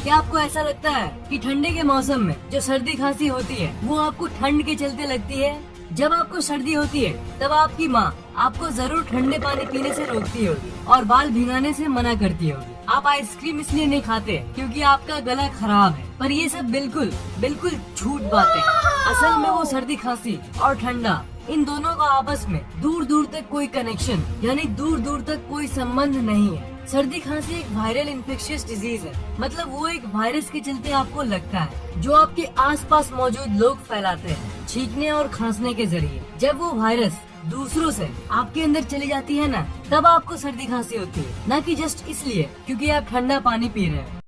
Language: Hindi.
क्या आपको ऐसा लगता है कि ठंडे के मौसम में जो सर्दी खांसी होती है वो आपको ठंड के चलते लगती है? जब आपको सर्दी होती है तब आपकी माँ आपको जरूर ठंडे पानी पीने से रोकती होगी और बाल भिगाने से मना करती होगी। आप आइसक्रीम इसलिए नहीं खाते क्योंकि आपका गला खराब है। पर ये सब बिल्कुल बिल्कुल झूठ बातें हैं। असल में वो सर्दी खांसी और ठंडा, इन दोनों का आपस में दूर दूर तक कोई कनेक्शन यानी दूर दूर तक कोई संबंध नहीं है। सर्दी खांसी एक वायरल इन्फेक्शियस डिजीज है, मतलब वो एक वायरस के चलते आपको लगता है जो आपके आसपास मौजूद लोग फैलाते हैं छींकने और खांसने के जरिए। जब वो वायरस दूसरों से आपके अंदर चली जाती है ना, तब आपको सर्दी खांसी होती है, न कि जस्ट इसलिए क्योंकि आप ठंडा पानी पी रहे हैं।